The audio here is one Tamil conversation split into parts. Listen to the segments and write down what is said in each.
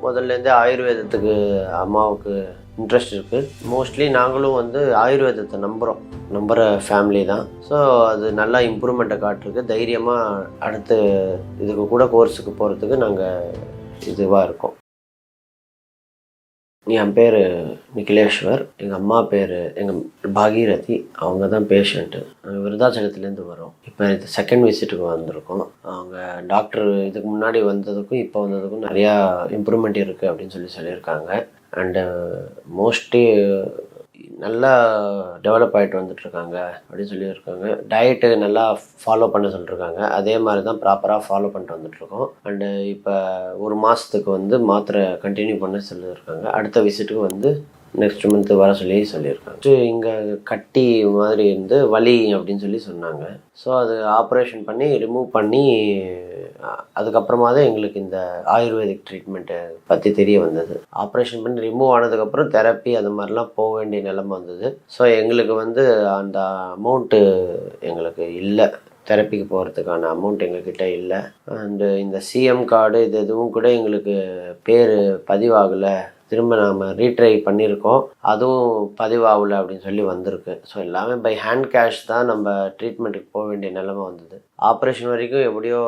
முதல்லேருந்தே ஆயுர்வேதத்துக்கு அம்மாவுக்கு இன்ட்ரெஸ்ட் இருக்குது. மோஸ்ட்லி நாங்களும் வந்து ஆயுர்வேதத்தை நம்புகிற ஃபேமிலி தான். ஸோ அது நல்லா இம்ப்ரூவ்மெண்ட்டை காட்டிருக்கு. தைரியமாக அடுத்து இதுக்கு கூட கோர்ஸுக்கு போகிறதுக்கு நாங்கள் இதுவாக இருக்கோம். என் பேர் நிகிலேஸ்வர். எங்கள் அம்மா பேர் பாகீரதி. அவங்க தான் பேஷண்ட்டு. நாங்கள் விருதாச்சலத்துலேருந்து வரோம். இப்போ இது செகண்ட் விசிட்டுக்கு வந்திருக்கோம். அவங்க டாக்டர் இதுக்கு முன்னாடி வந்ததுக்கும் இப்போ வந்ததுக்கும் நிறையா இம்ப்ரூவ்மெண்ட் இருக்குது அப்படின்னு சொல்லியிருக்காங்க. அண்டு மோஸ்ட்லி நல்லா டெவலப் ஆகிட்டு வந்துட்டுருக்காங்க அப்படின்னு சொல்லியிருக்காங்க. டயட்டு நல்லா ஃபாலோ பண்ண சொல்லியிருக்காங்க. அதே மாதிரி தான் ப்ராப்பராக ஃபாலோ பண்ணிட்டு வந்துட்டுருக்கோம். அண்டு இப்போ ஒரு மாதத்துக்கு வந்து மாத்திரை கண்டினியூ பண்ண சொல்லியிருக்காங்க. அடுத்த விசிட்டுக்கு வந்து நெக்ஸ்ட் மந்த்து வர சொல்லியிருக்காங்க. இங்கே கட்டி மாதிரி இருந்து வலி அப்படின்னு சொன்னாங்க. ஸோ அது ஆப்ரேஷன் பண்ணி ரிமூவ் பண்ணி அதுக்கப்புறமா தான் எங்களுக்கு இந்த ஆயுர்வேதிக் ட்ரீட்மெண்ட்டை பற்றி தெரிய வந்தது. ஆப்ரேஷன் பண்ணி ரிமூவ் ஆனதுக்கப்புறம் தெரப்பி அது மாதிரிலாம் போக வேண்டிய நிலைமை வந்தது. ஸோ எங்களுக்கு வந்து அந்த அமௌண்ட்டு எங்களுக்கு இல்லை. தெரப்பிக்கு போகிறதுக்கான அமௌண்ட் எங்கள்கிட்ட இல்லை. அண்டு இந்த சிஎம் கார்டு இது எதுவும் கூட எங்களுக்கு பேர் பதிவாகலை. திரும்ப நாம் ரீட்ரை பண்ணியிருக்கோம், அதுவும் பதிவாகலை அப்படின்னு வந்திருக்கு. ஸோ எல்லாமே பை ஹேண்ட் கேஷ் தான் நம்ம ட்ரீட்மெண்ட்டுக்கு போக வேண்டிய நிலைமை வந்தது. ஆப்ரேஷன் வரைக்கும் எப்படியோ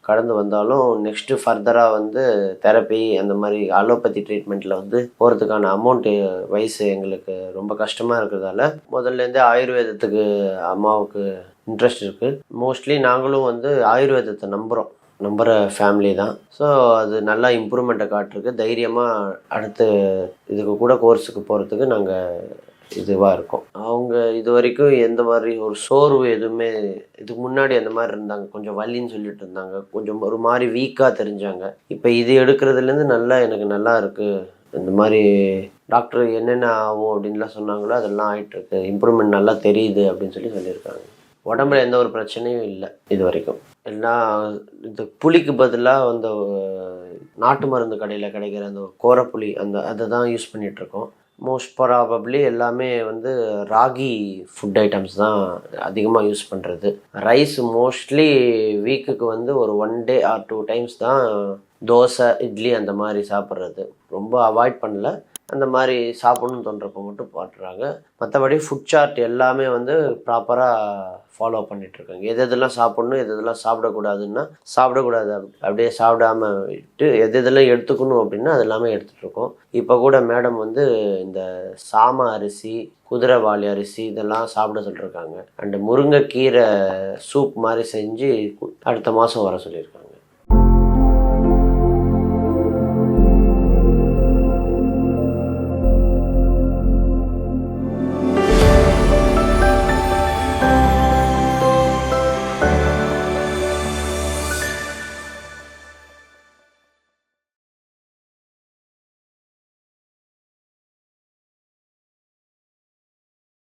கடந்து வந்தாலும் நெக்ஸ்ட்டு ஃபர்தராக வந்து தெரப்பி அந்த மாதிரி அலோபதி ட்ரீட்மெண்ட்டில் வந்து போகிறதுக்கான அமௌண்ட்டு வயசு எங்களுக்கு ரொம்ப கஷ்டமாக இருக்கிறதால முதல்லேருந்தே ஆயுர்வேதத்துக்கு அம்மாவுக்கு இன்ட்ரெஸ்ட் இருக்குது. மோஸ்ட்லி நாங்களும் வந்து ஆயுர்வேதத்தை நம்புகிற ஃபேமிலி தான். ஸோ அது நல்லா இம்ப்ரூவ்மெண்ட்டை காட்டிருக்கு. தைரியமாக அடுத்து இதுக்கு கூட கோர்ஸுக்கு போகிறதுக்கு நாங்கள் இதுவாக இருக்கோம். அவங்க இது வரைக்கும் எந்த மாதிரி ஒரு சோர்வு எதுவுமே இதுக்கு முன்னாடி அந்த மாதிரி இருந்தாங்க. கொஞ்சம் வலின்னு சொல்லிட்டு இருந்தாங்க. கொஞ்சம் ஒரு மாதிரி வீக்காக தெரிஞ்சாங்க. இப்போ இது எடுக்கிறதுலேருந்து எனக்கு நல்லா இருக்குது. இந்த மாதிரி டாக்டர் என்னென்ன ஆகும் அப்படின்லாம் சொன்னாங்களோ அதெல்லாம் ஆகிட்டுருக்கு. இம்ப்ரூவ்மெண்ட் நல்லா தெரியுது அப்படின்னு சொல்லியிருக்காங்க. உடம்புல எந்த ஒரு பிரச்சனையும் இல்லை இது வரைக்கும். எல்லாம் இந்த புளிக்கு பதிலாக அந்த நாட்டு மருந்து கடையில் கிடைக்கிற அந்த கோரப்புளி அதை தான் யூஸ் பண்ணிகிட்ருக்கோம். மோஸ்ட் ப்ராபப்ளி எல்லாமே வந்து ராகி ஃபுட் ஐட்டம்ஸ் தான் அதிகமாக யூஸ் பண்ணுறது. ரைஸ் மோஸ்ட்லி வீக்குக்கு வந்து ஒரு 1 day or 2 times தான் தோசை இட்லி அந்த மாதிரி சாப்பிட்றது. ரொம்ப அவாய்ட் பண்ணல. அந்த மாதிரி சாப்பிட்ணுன்னு தோன்றப்போ மட்டும் பாட்டுறாங்க. மற்றபடி ஃபுட் சார்ட் எல்லாமே வந்து ப்ராப்பராக ஃபாலோ பண்ணிகிட்ருக்காங்க. எதெல்லாம் சாப்பிட்ணும் எதெல்லாம் சாப்பிடக்கூடாது அப்படியே சாப்பிடாம விட்டு எதெல்லாம் எடுத்துக்கணும் அப்படின்னா அது எல்லாமே எடுத்துகிட்ருக்கோம். இப்போ கூட மேடம் வந்து இந்த சாம அரிசி, குதிரைவாலி அரிசி இதெல்லாம் சாப்பிட சொல்லியிருக்காங்க. அண்டு முருங்கைக்கீரை சூப் மாதிரி செஞ்சு அடுத்த மாதம் வர சொல்லியிருக்காங்க.